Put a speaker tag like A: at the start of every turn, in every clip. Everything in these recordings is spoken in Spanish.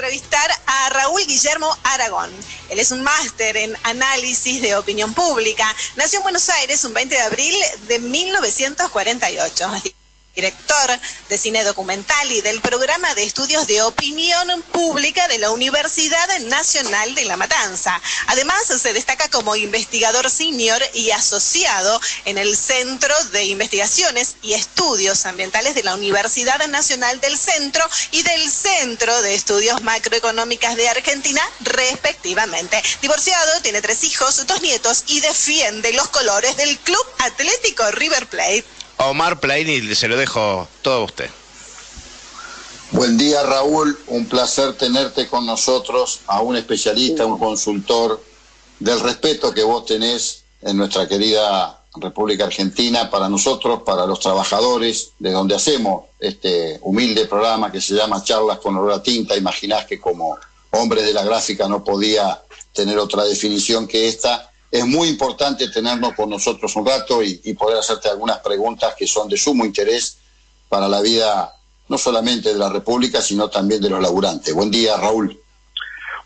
A: entrevistar a Raúl Guillermo Aragón. Él es un máster en análisis de opinión pública. Nació en Buenos Aires un 20 de abril de 1948. Director de cine documental y del programa de estudios de opinión pública de la Universidad Nacional de La Matanza. Además, se destaca como investigador senior y asociado en el Centro de Investigaciones y Estudios Ambientales de la Universidad Nacional del Centro y del Centro de Estudios Macroeconómicas de Argentina, respectivamente. Divorciado, tiene 3 hijos, 2 nietos y defiende los colores del Club Atlético River Plate.
B: Omar Plaini, se lo dejo todo a usted.
C: Buen día, Raúl, un placer tenerte con nosotros, a un especialista, un consultor del respeto que vos tenés en nuestra querida República Argentina, para nosotros, para los trabajadores, de donde hacemos este humilde programa que se llama Charlas con Olor a Tinta. Imaginás que como hombres de la gráfica no podía tener otra definición que esta. Es muy importante tenernos con nosotros un rato y poder hacerte algunas preguntas que son de sumo interés para la vida, no solamente de la República, sino también de los laburantes. Buen día, Raúl.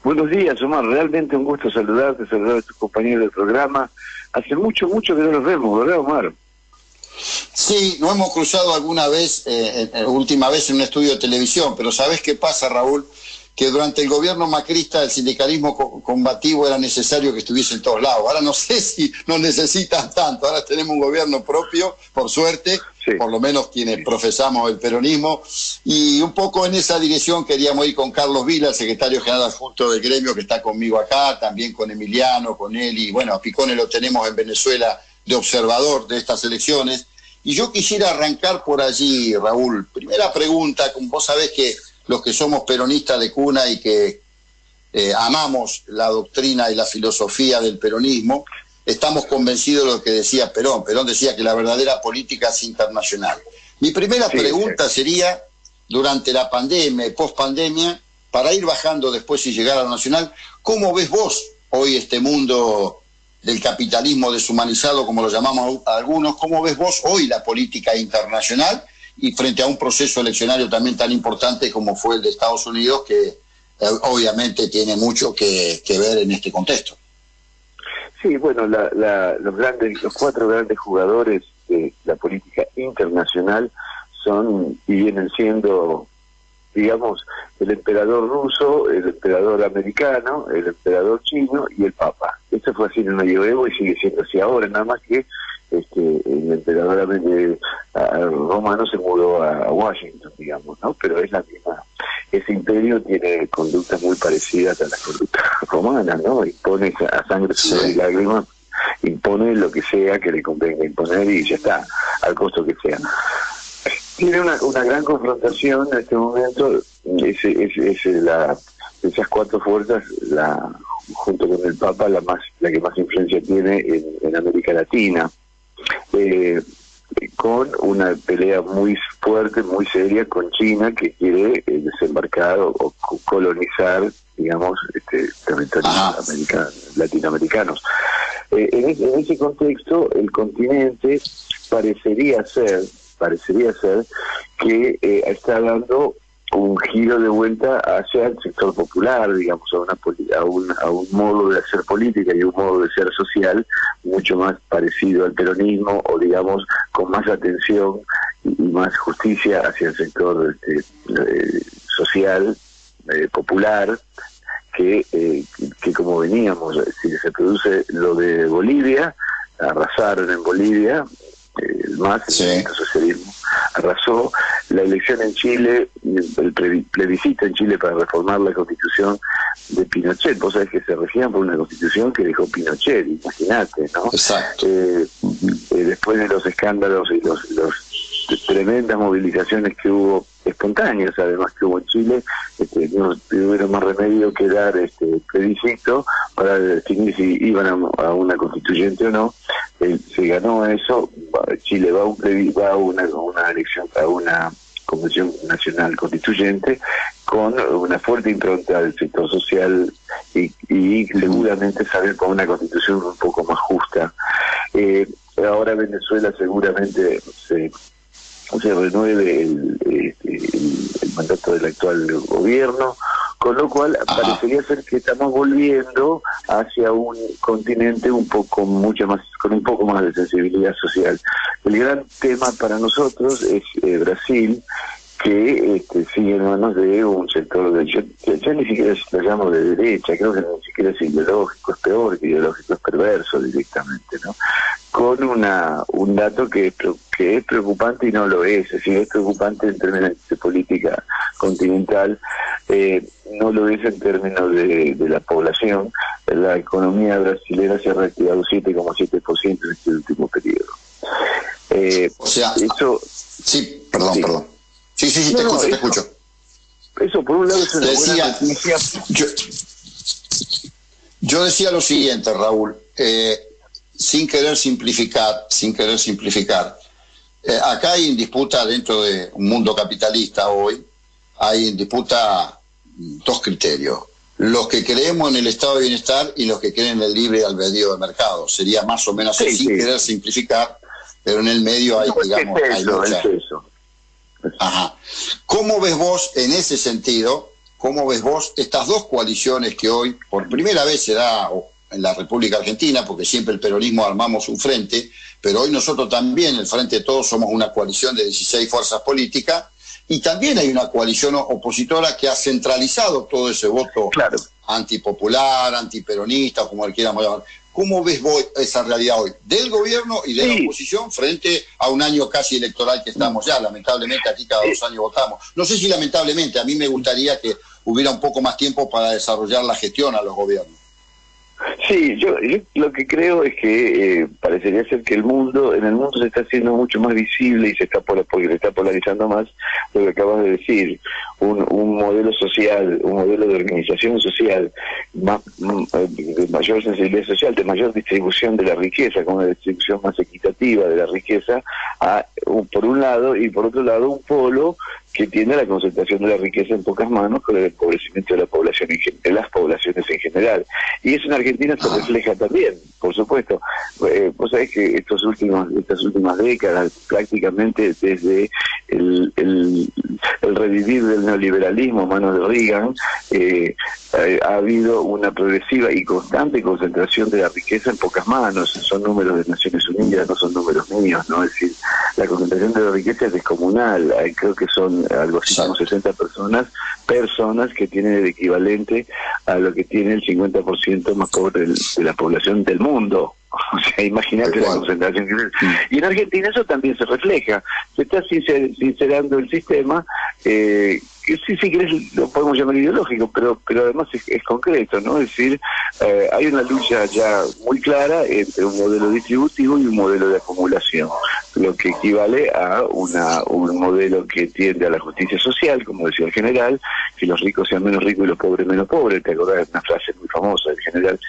D: Buenos días, Omar. Realmente un gusto saludarte, saludar a tus compañeros del programa. Hace mucho que no los vemos, ¿verdad, Omar?
C: Sí, nos hemos cruzado alguna vez, última vez en un estudio de televisión, pero ¿sabés qué pasa, Raúl? Que durante el gobierno macrista el sindicalismo combativo era necesario que estuviese en todos lados. Ahora no sé si nos necesitan tanto, ahora tenemos un gobierno propio, por suerte, sí, por lo menos quienes profesamos el peronismo, y un poco en esa dirección queríamos ir con Carlos Vila, el secretario general adjunto del gremio, que está conmigo acá, también con Emiliano, con él, y bueno, a Picone lo tenemos en Venezuela de observador de estas elecciones. Y yo quisiera arrancar por allí, Raúl. Primera pregunta, como vos sabés que los que somos peronistas de cuna y que amamos la doctrina y la filosofía del peronismo, estamos convencidos de lo que decía Perón. Perón decía que la verdadera política es internacional. Mi primera pregunta sería, durante la pandemia y post-pandemia, para ir bajando después y llegar a lo nacional, ¿cómo ves vos hoy este mundo del capitalismo deshumanizado, como lo llamamos algunos? ¿Cómo ves vos hoy la política internacional? Y frente a un proceso eleccionario también tan importante como fue el de Estados Unidos, que obviamente tiene mucho que ver en este contexto.
D: Sí, bueno, los 4 grandes jugadores de la política internacional son y vienen siendo, digamos, el emperador ruso, el emperador americano, el emperador chino y el papa. Esto fue así en el medioevo y sigue siendo así ahora, nada más que el emperador romano se mudó a Washington, digamos, ¿no? Pero es la misma. Ese imperio tiene conductas muy parecidas a las conductas romanas, ¿no? Impone a sangre, sudor y lágrimas, impone lo que sea que le convenga imponer y ya está, al costo que sea. Tiene una gran confrontación en este momento, esas 4 fuerzas, junto con el Papa, la que más influencia tiene en América Latina. Con una pelea muy fuerte, muy seria con China, que quiere desembarcar o colonizar, digamos, territorios latinoamericanos. En ese contexto, el continente parecería ser que está dando un giro de vuelta hacia el sector popular, digamos, a un modo de hacer política y un modo de ser social mucho más parecido al peronismo, o digamos con más atención y más justicia hacia el sector social, popular, que como veníamos, si se produce lo de Bolivia, arrasaron en Bolivia, el MAS, el socialismo, arrasó. La elección en Chile, el plebiscito en Chile para reformar la constitución de Pinochet. Vos sabés que se regían por una constitución que dejó Pinochet, imagínate, ¿no? Exacto. Después de los escándalos y los tremendas movilizaciones que hubo, espontáneas además que hubo en Chile, no tuvieron más remedio que dar plebiscito para definir si iban a una constituyente o no. Se ganó eso. Chile va a una elección, a una convención nacional constituyente con una fuerte impronta del sector social y seguramente salir con una constitución un poco más justa. Ahora Venezuela seguramente se renueve el mandato del actual gobierno Con lo cual parecería ser que estamos volviendo hacia un continente un poco con un poco más de sensibilidad social. El gran tema para nosotros es Brasil, que sigue en manos de un sector yo ni siquiera lo llamo de derecha, creo que ni siquiera es ideológico, es peor que ideológico, es perverso directamente, ¿no? Con un dato que es preocupante y no lo es decir, es preocupante en términos de política continental, no lo es en términos de la población. La economía brasileña se ha reactivado 7,7% en este último periodo.
C: O sea,
D: eso,
C: sí, perdón. Sí, te escucho.
D: Eso por un lado es una buena noticia.
C: Yo decía lo siguiente, Raúl, sin querer simplificar, acá hay en disputa dentro de un mundo capitalista hoy, hay en disputa dos criterios: los que creemos en el estado de bienestar y los que creen en el libre albedrío del mercado. Sería más o menos así, sin querer simplificar, pero en el medio hay, digamos, hay lucha. Ajá. ¿Cómo ves vos en ese sentido? ¿Cómo ves vos estas dos coaliciones que hoy por primera vez se da en la República Argentina, porque siempre el peronismo armamos un frente, pero hoy nosotros también, el Frente de Todos, somos una coalición de 16 fuerzas políticas, y también hay una coalición opositora que ha centralizado todo ese voto antipopular, antiperonista, como él quiera llamar. ¿Cómo ves vos esa realidad hoy del gobierno y de la oposición frente a un año casi electoral que estamos ya? Lamentablemente aquí cada 2 años votamos. No sé si lamentablemente, a mí me gustaría que hubiera un poco más tiempo para desarrollar la gestión a los gobiernos. Sí,
D: yo lo que creo es que parecería ser que en el mundo se está haciendo mucho más visible y se está polarizando más lo que acabas de decir, un modelo social, un modelo de organización social de mayor sensibilidad social, de mayor distribución de la riqueza, con una distribución más equitativa de la riqueza, por un lado, y por otro lado un polo que tiene la concentración de la riqueza en pocas manos con el empobrecimiento de la población de las poblaciones en general. Y eso en Argentina se refleja también, por supuesto. Vos sabés que estas últimas décadas, prácticamente desde el revivir del neoliberalismo a manos de Reagan, ha habido una progresiva y constante concentración de la riqueza en pocas manos. Son números de Naciones Unidas, no son números míos, ¿no? Es decir, la concentración de la riqueza es descomunal. Creo que son algo así como 60 personas que tienen el equivalente a lo que tiene el 50% más pobre de la población del mundo. O sea, imagínate la concentración que es. Y en Argentina eso también se refleja. Se está sincerando el sistema, que si querés lo podemos llamar ideológico, pero además es concreto, ¿no? Es decir, hay una lucha ya muy clara entre un modelo distributivo y un modelo de acumulación, lo que equivale a un modelo que tiende a la justicia social, como decía el general, que los ricos sean menos ricos y los pobres menos pobres. Te acordás de una frase muy famosa del general,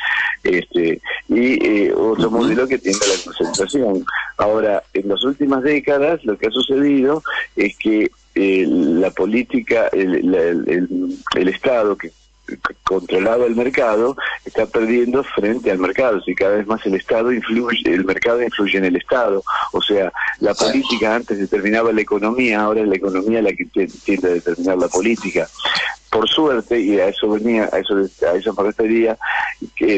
D: y otro modelo que tiende a la concentración. Ahora, en las últimas décadas lo que ha sucedido es que la política, el Estado que controlaba el mercado está perdiendo frente al mercado. Si cada vez más el mercado influye en el Estado. O sea, la política antes determinaba la economía, ahora es la economía la que tiende a determinar la política. Por suerte, y a eso me refería, que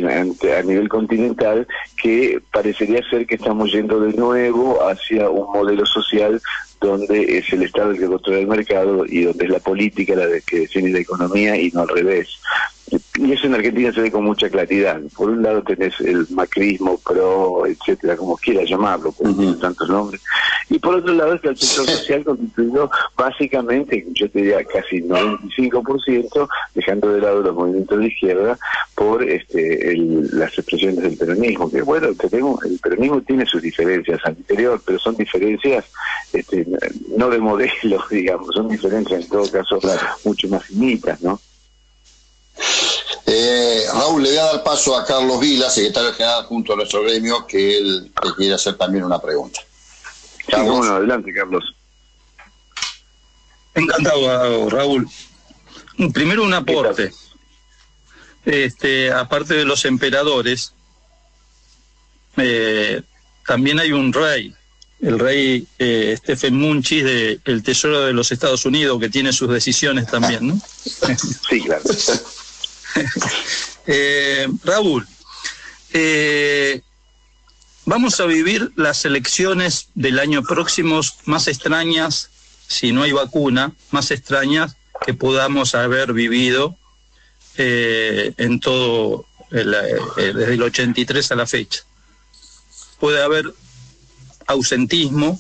D: a nivel continental, que parecería ser que estamos yendo de nuevo hacia un modelo social donde es el Estado el que controla el mercado y donde es la política la que define la economía y no al revés. Y eso en Argentina se ve con mucha claridad. Por un lado tenés el macrismo, PRO, etcétera, como quieras llamarlo, porque tiene tantos nombres. Y por otro lado está el sector social constituido básicamente, yo te diría casi 95%, dejando de lado los movimientos de izquierda, por las expresiones del peronismo. Que bueno, el peronismo tiene sus diferencias al interior, pero son diferencias no de modelos, digamos, son diferencias en todo caso mucho más finitas, ¿no?
C: Raúl, le voy a dar paso a Carlos Vila, secretario general junto a nuestro gremio, que él te quiere hacer también una pregunta.
D: Sí, bueno, adelante, Carlos.
E: Encantado, Raúl. Primero un aporte. Aparte de los emperadores, también hay un rey, el rey Stephen Munchis del Tesoro de los Estados Unidos, que tiene sus decisiones también, ¿no?
D: Sí, claro.
E: Raúl, vamos a vivir las elecciones del año próximo más extrañas, si no hay vacuna, más extrañas que podamos haber vivido en todo desde el 83 a la fecha. Puede haber ausentismo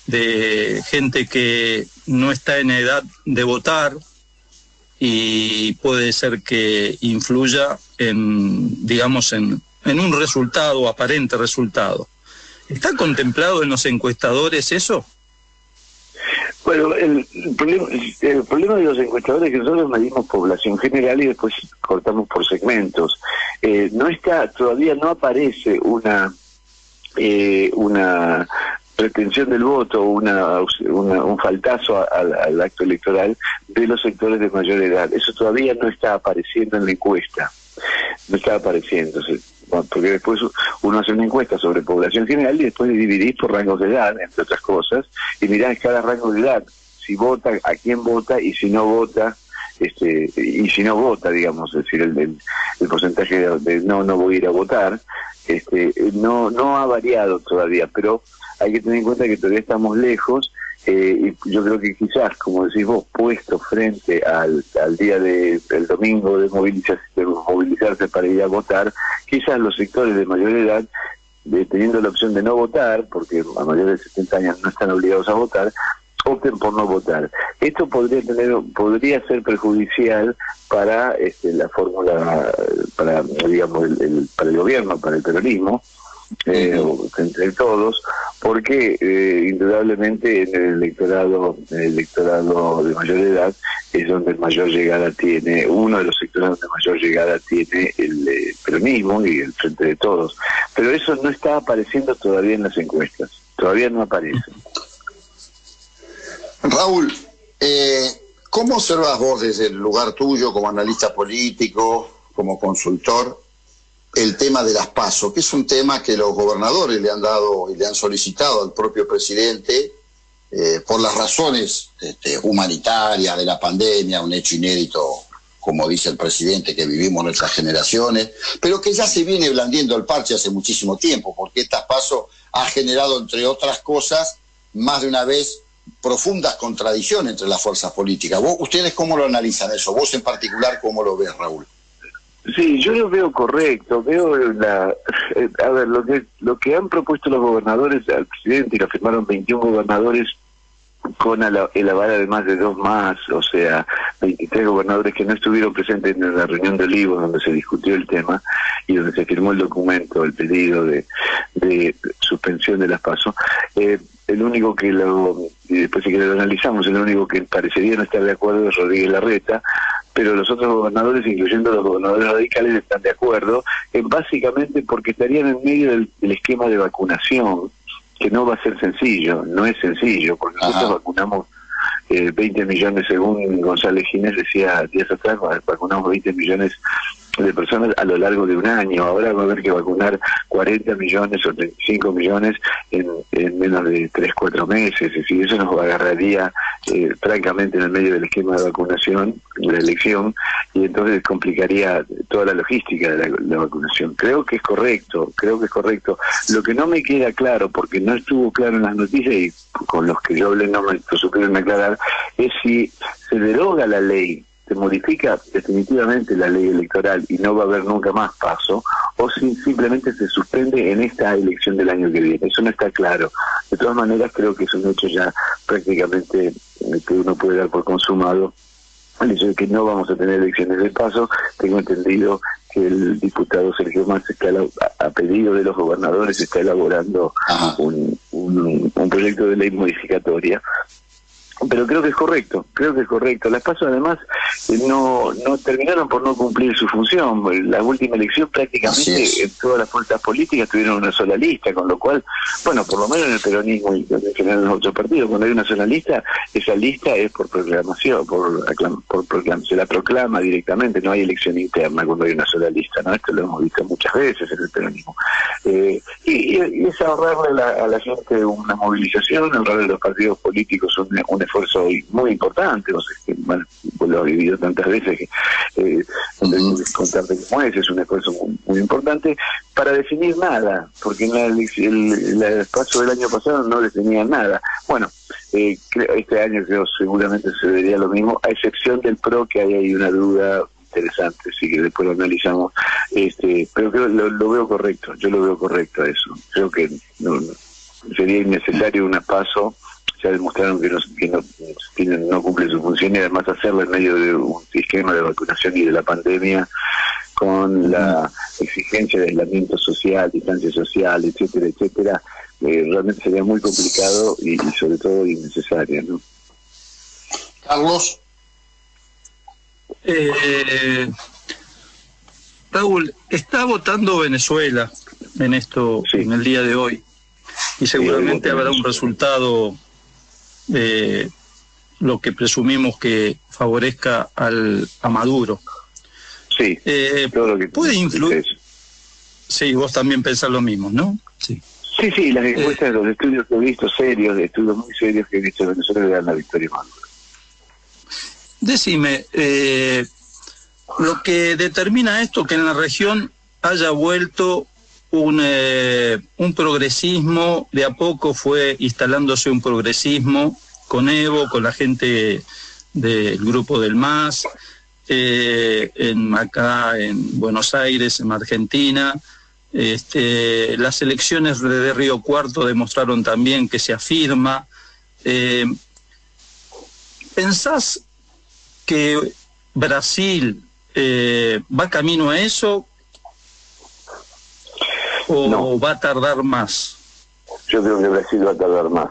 E: de gente que no está en edad de votar y puede ser que influya en, digamos, en un resultado, aparente resultado. ¿Está contemplado en los encuestadores eso?
D: Bueno, el problema de los encuestadores es que nosotros medimos población general y después cortamos por segmentos. Todavía no aparece una pretensión del voto, un faltazo al acto electoral de los sectores de mayor edad. Eso todavía no está apareciendo en la encuesta. No está apareciendo, porque después uno hace una encuesta sobre población general y después dividís por rangos de edad, entre otras cosas, y mirás cada rango de edad, si vota, a quién vota, y si no vota, digamos, es decir, el porcentaje de no voy a ir a votar, no ha variado todavía, pero hay que tener en cuenta que todavía estamos lejos, y yo creo que quizás, como decís vos, puesto frente al día del domingo de movilizarse para ir a votar, quizás los sectores de mayor edad, teniendo la opción de no votar, porque a mayores de 70 años no están obligados a votar, opten por no votar. Esto podría ser perjudicial para la fórmula, para digamos para el gobierno, para el peronismo, entre todos, porque indudablemente en el electorado de mayor edad es donde mayor llegada tiene, uno de los sectores donde mayor llegada tiene el peronismo y el Frente de Todos, pero eso no está apareciendo todavía en las encuestas, todavía no aparece.
C: Raúl, ¿cómo observas vos desde el lugar tuyo como analista político, como consultor, el tema de las PASO, que es un tema que los gobernadores le han dado y le han solicitado al propio presidente por las razones humanitarias de la pandemia, un hecho inédito, como dice el presidente, que vivimos nuestras generaciones, pero que ya se viene blandiendo el parche hace muchísimo tiempo, porque estas PASO ha generado, entre otras cosas, más de una vez profundas contradicciones entre las fuerzas políticas. ¿Ustedes cómo lo analizan eso? Vos en particular, ¿cómo lo ves, Raúl?
D: Sí, yo lo veo correcto, veo lo que han propuesto los gobernadores al presidente, y lo firmaron 21 gobernadores con el aval además de 2 más, o sea, 23 gobernadores que no estuvieron presentes en la reunión de Olivos donde se discutió el tema y donde se firmó el documento, el pedido de suspensión de las PASO. El único que después si lo analizamos, el único que parecería no estar de acuerdo es Rodríguez Larreta, pero los otros gobernadores, incluyendo los gobernadores radicales, están de acuerdo, básicamente porque estarían en medio del esquema de vacunación, que no va a ser sencillo, no es sencillo, porque nosotros vacunamos 20 millones, según González Ginés decía días atrás, vacunamos 20 millones de personas a lo largo de un año. Ahora va a haber que vacunar 40 millones o 35 millones en menos de 3-4 meses. Es decir, eso nos agarraría francamente en el medio del esquema de vacunación, de la elección, y entonces complicaría toda la logística de la vacunación. Creo que es correcto. Lo que no me queda claro, porque no estuvo claro en las noticias y con los que yo hablé no me lo supieron aclarar, es si se deroga la ley, se modifica definitivamente la ley electoral y no va a haber nunca más PASO, o si simplemente se suspende en esta elección del año que viene. Eso no está claro. De todas maneras, creo que es un hecho ya prácticamente que uno puede dar por consumado. El hecho de que no vamos a tener elecciones de PASO, tengo entendido que el diputado Sergio Massa a pedido de los gobernadores está elaborando un proyecto de ley modificatoria Pero creo que es correcto. Las PASO además no terminaron por no cumplir su función. La última elección prácticamente en todas las fuerzas políticas tuvieron una sola lista, con lo cual, bueno, por lo menos en el peronismo y en general en los otros partidos, cuando hay una sola lista, esa lista es por proclamación, se la proclama directamente, no hay elección interna cuando hay una sola lista, ¿no? Esto lo hemos visto muchas veces en el peronismo. Y es ahorrarle a la gente una movilización, ahorrarle a los partidos políticos un esfuerzo muy importante, no sé, bueno, lo he vivido tantas veces que contarte cómo es un esfuerzo muy importante para definir nada, porque en el paso del año pasado no definían nada. Bueno, este año creo seguramente se vería lo mismo, a excepción del PRO, que ahí hay una duda interesante, sí, que después lo analizamos, pero creo lo veo correcto, yo lo veo correcto a eso. Creo que no sería innecesario una PASO. Ya demostraron que no cumplen su función, y además hacerlo en medio de un esquema de vacunación y de la pandemia, con la exigencia de aislamiento social, distancia social, etcétera, realmente sería muy complicado y sobre todo innecesario, ¿no?
C: Carlos.
E: Raúl, está votando Venezuela en esto, sí, en el día de hoy, y seguramente habrá un resultado lo que presumimos que favorezca a Maduro.
D: Sí, todo lo que
E: puede influir. Sí, vos también pensás lo mismo, ¿no? Sí,
D: las encuestas, los estudios que he visto estudios muy serios que he visto en Venezuela, le dan la victoria a Maduro.
E: Decime, lo que determina esto, que en la región haya vuelto un progresismo, de a poco fue instalándose un progresismo con Evo, con la gente del grupo del MAS, acá en Buenos Aires, en Argentina. Las elecciones de Río Cuarto demostraron también que se afirma. ¿Pensás que Brasil va camino a eso o no, va a tardar más?
D: Yo creo que Brasil va a tardar más.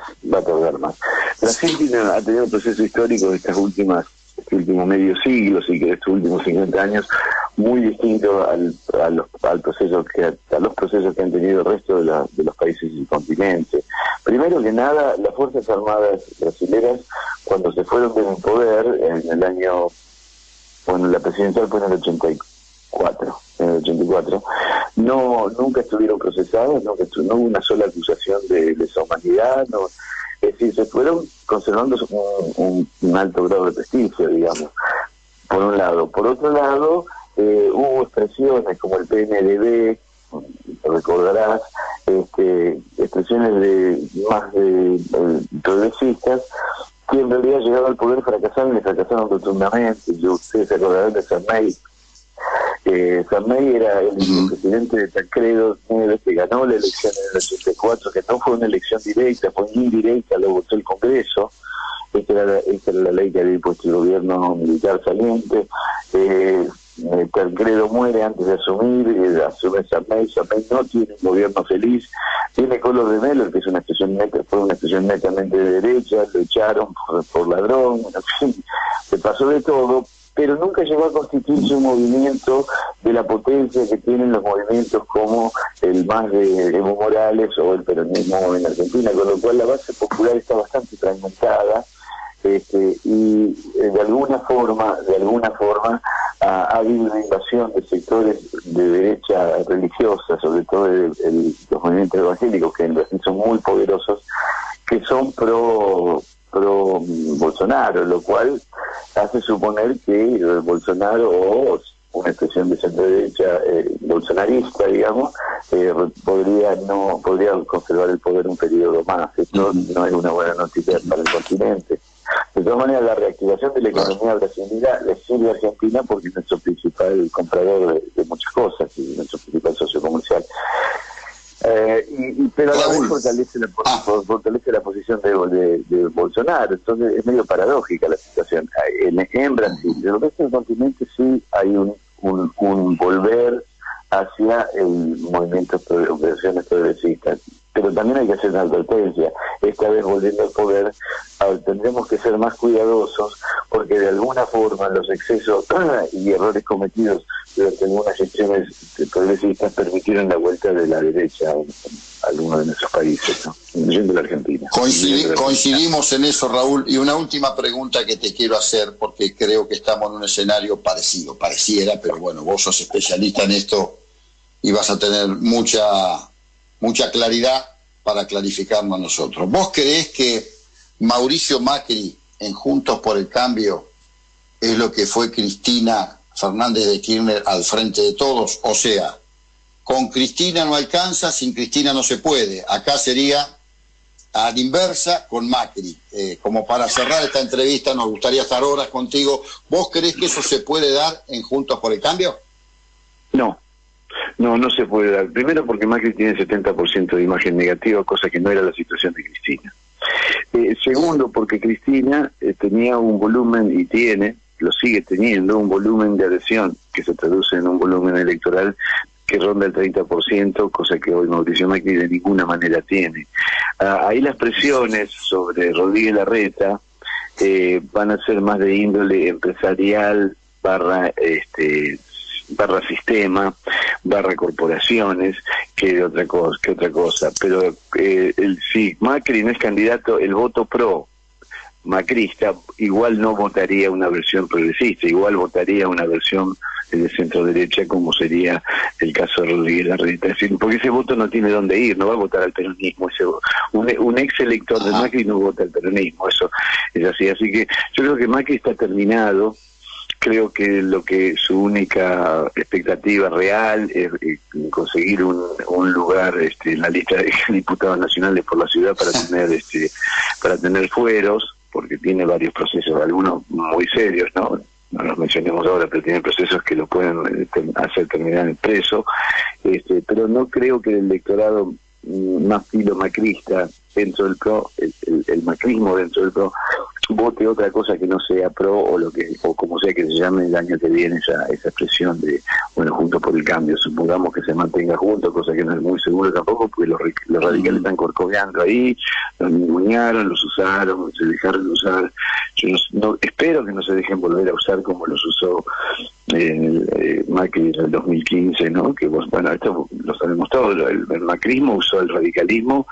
D: Brasil ha tenido un proceso histórico de este último medio siglo, sí, que de estos últimos 50 años, muy distinto a los procesos que han tenido el resto de los países del continente. Primero que nada, las Fuerzas Armadas brasileras, cuando se fueron del poder en el año, la presidencial fue en el 84, nunca estuvieron procesados, no hubo una sola acusación de lesa humanidad, es decir, se fueron conservando un alto grado de prestigio, digamos, por un lado. Por otro lado, hubo expresiones como el PNDB, te recordarás, expresiones más de progresistas, que en realidad llegaron al poder fracasaron rotundamente. Ustedes se acordarán de Sarney. Sarney era el presidente de Tancredo Nieves, que ganó la elección en el 84, que no fue una elección directa, fue indirecta, lo votó el Congreso. Esta era la ley que había impuesto el gobierno militar saliente. Tancredo muere antes de asumir, asume Sarney no tiene un gobierno feliz, tiene Collor de Mello, que es fue una expresión netamente de derecha, lo echaron por ladrón, en fin, se pasó de todo, pero nunca llegó a constituirse un movimiento de la potencia que tienen los movimientos como el MAS de Evo Morales o el peronismo en Argentina, con lo cual la base popular está bastante fragmentada, y de alguna forma ha habido una invasión de sectores de derecha religiosa, sobre todo de los movimientos evangélicos, que en Brasil son muy poderosos, que son pro Bolsonaro, lo cual hace suponer que Bolsonaro, o una expresión de centro derecha bolsonarista, digamos, podría conservar el poder un periodo más. Esto no es una buena noticia para el continente. De todas maneras, la reactivación de la economía brasileña le sirve a Argentina porque es nuestro principal comprador de muchas cosas y nuestro principal socio comercial. Pero a la vez fortalece la posición de Bolsonaro. Entonces es medio paradójica la situación en Brasil. En el resto del continente sí hay un volver hacia el movimiento de operaciones progresistas. Pero también hay que hacer una advertencia. Esta vez, volviendo al poder, tendremos que ser más cuidadosos, porque de alguna forma los excesos y errores cometidos durante algunas gestiones progresistas permitieron la vuelta de la derecha en algunos de nuestros países, ¿no? Incluyendo la Argentina.
C: Coincidimos en eso, Raúl. Y una última pregunta que te quiero hacer, porque creo que estamos en un escenario pareciera, pero bueno, vos sos especialista en esto y vas a tener mucha claridad para clarificarnos a nosotros. ¿Vos creés que Mauricio Macri en Juntos por el Cambio es lo que fue Cristina Fernández de Kirchner al frente de todos? O sea, con Cristina no alcanza, sin Cristina no se puede. Acá sería a la inversa con Macri. Como para cerrar esta entrevista, nos gustaría estar horas contigo. ¿Vos creés que eso se puede dar en Juntos por el Cambio?
D: No se puede dar. Primero porque Macri tiene 70% de imagen negativa, cosa que no era la situación de Cristina. Segundo porque Cristina tenía un volumen, y lo sigue teniendo, un volumen de adhesión que se traduce en un volumen electoral que ronda el 30%, cosa que hoy Mauricio Macri de ninguna manera tiene. Ahí las presiones sobre Rodríguez Larreta van a ser más de índole empresarial, barra sistema, barra corporaciones, que otra cosa. Pero si Macri no es candidato, el voto pro macrista igual no votaría una versión progresista, igual votaría una versión de centro derecha, como sería el caso de Rodríguez Larreta. Es decir, porque ese voto no tiene dónde ir, no va a votar al peronismo. Un ex elector de Macri no vota al peronismo, eso es así. Así que yo creo que Macri está terminado. Creo que su única expectativa real es conseguir un lugar en la lista de diputados nacionales por la ciudad para tener fueros, porque tiene varios procesos, algunos muy serios, no los mencionemos ahora, pero tiene procesos que lo pueden hacer terminar en preso, pero no creo que el electorado más filo macrista dentro del PRO, el macrismo dentro del PRO, vote otra cosa que no sea PRO o como sea que se llame el año que viene esa expresión de, bueno, Juntos por el Cambio. Supongamos que se mantenga junto, cosa que no es muy seguro tampoco, porque los radicales están corcoveando ahí, los ningunearon, los usaron, se dejaron de usar. Yo espero que no se dejen volver a usar como los usó Macri en el 2015, ¿no? Que bueno, esto lo sabemos todos, el macrismo usó el radicalismo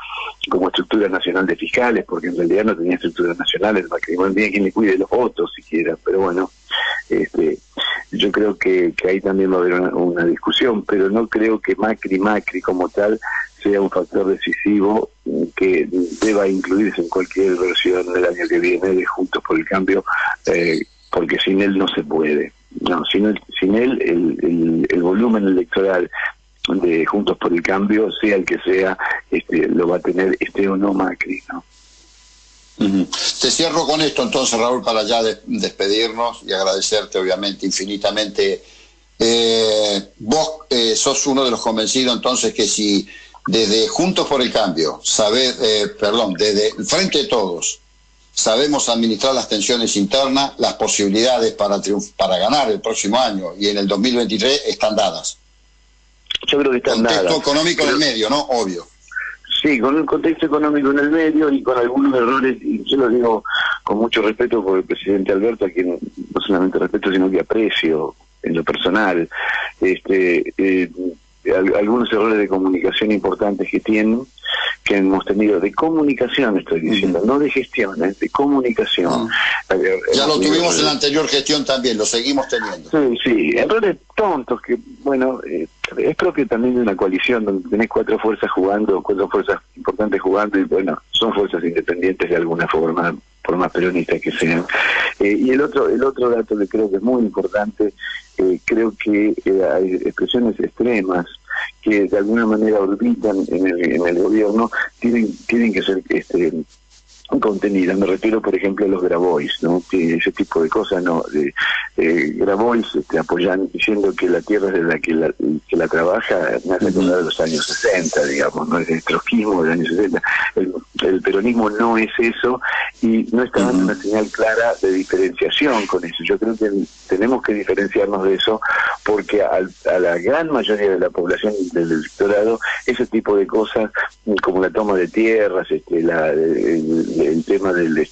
D: como estructura nacional de fiscales, porque en realidad no tenía estructura nacional, el macrismo no tenía quien le cuide los votos siquiera, pero bueno, yo creo que ahí también va a haber una discusión, pero no creo que Macri como tal sea un factor decisivo que deba incluirse en cualquier versión del año que viene de Juntos por el Cambio, porque sin él no se puede. No, sin él el volumen electoral de Juntos por el Cambio, sea el que sea, lo va a tener o no Macri, ¿no?
C: Te cierro con esto entonces, Raúl, para ya despedirnos y agradecerte obviamente infinitamente. Vos sos uno de los convencidos entonces que si desde Juntos por el Cambio, desde el Frente de Todos, sabemos administrar las tensiones internas, las posibilidades para ganar el próximo año y en el 2023 están dadas.
D: Yo creo que están dadas.
C: Contexto económico en el medio, ¿no? Obvio.
D: Sí, con un contexto económico en el medio y con algunos errores, y yo lo digo con mucho respeto por el presidente Alberto, a quien no solamente respeto, sino que aprecio en lo personal. Algunos errores de comunicación importantes que hemos tenido, de comunicación estoy diciendo, no de gestión, de comunicación.
C: Ya lo tuvimos en la anterior gestión también, lo seguimos teniendo.
D: Sí, errores tontos que, bueno, es propio también de una coalición donde tenés cuatro fuerzas importantes jugando y, bueno, son fuerzas independientes de alguna forma, por más peronistas que sean. Y el otro dato que creo que es muy importante, creo que hay expresiones extremas que de alguna manera orbitan en el gobierno, tienen que ser contenida. Me refiero, por ejemplo, a los Grabois, ¿no? Que ese tipo de cosas, ¿no? Grabois apoyan, diciendo que la tierra es de la que la trabaja, me hace acordar de los años 60, digamos, no es el trotskismo de los años 60. El peronismo no es eso, y no está dando una señal clara de diferenciación con eso. Yo creo que tenemos que diferenciarnos de eso, porque a la gran mayoría de la población del electorado, ese tipo de cosas, como la toma de tierras, el tema de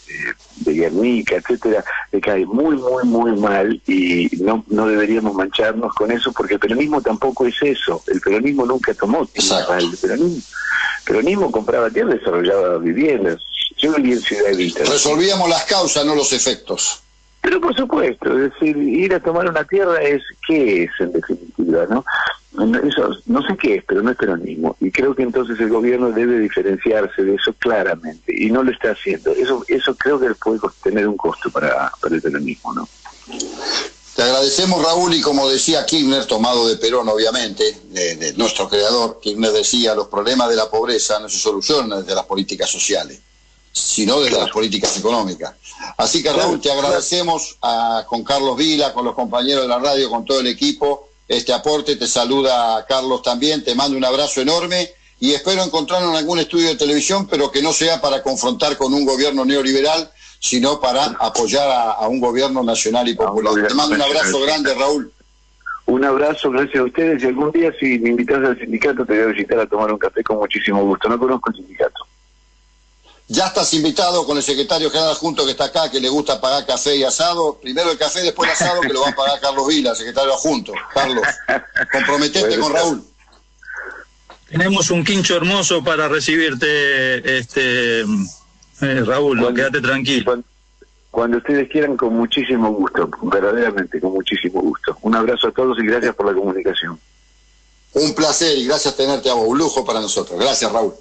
D: Guernica, etcétera, le cae muy, muy, muy mal, y no deberíamos mancharnos con eso, porque el peronismo tampoco es eso. El peronismo nunca tomó tierra. El peronismo compraba tierra y desarrollaba viviendas. Yo viví en Ciudad Evita.
C: Resolvíamos las causas, no los efectos.
D: Pero por supuesto, es decir, ir a tomar una tierra ¿qué es en definitiva, no? Eso, no sé qué es, pero no es peronismo. Y creo que entonces el gobierno debe diferenciarse de eso claramente, y no lo está haciendo. Eso creo que puede tener un costo para el peronismo, ¿no?
C: Te agradecemos, Raúl, y como decía Kirchner, tomado de Perón, obviamente, de nuestro creador, Kirchner decía: los problemas de la pobreza no se solucionan desde las políticas sociales, sino desde las políticas económicas. Así que, Raúl, te agradecemos con Carlos Vila, con los compañeros de la radio, con todo el equipo, este aporte. Te saluda Carlos también, te mando un abrazo enorme, y espero encontrarnos en algún estudio de televisión, pero que no sea para confrontar con un gobierno neoliberal, sino para apoyar a un gobierno nacional y popular. Te mando un abrazo grande, Raúl.
D: Un abrazo, gracias a ustedes, y algún día, si me invitas al sindicato, te voy a visitar a tomar un café con muchísimo gusto. No conozco el sindicato.
C: Ya estás invitado con el secretario general adjunto que está acá, que le gusta pagar café y asado. Primero el café, después el asado, que lo va a pagar Carlos Vila, secretario adjunto. Carlos, comprometete con Raúl.
E: Tenemos un quincho hermoso para recibirte, Raúl, quédate tranquilo.
D: Cuando ustedes quieran, con muchísimo gusto, verdaderamente con muchísimo gusto. Un abrazo a todos y gracias por la comunicación.
C: Un placer, y gracias tenerte a vos, un lujo para nosotros. Gracias, Raúl.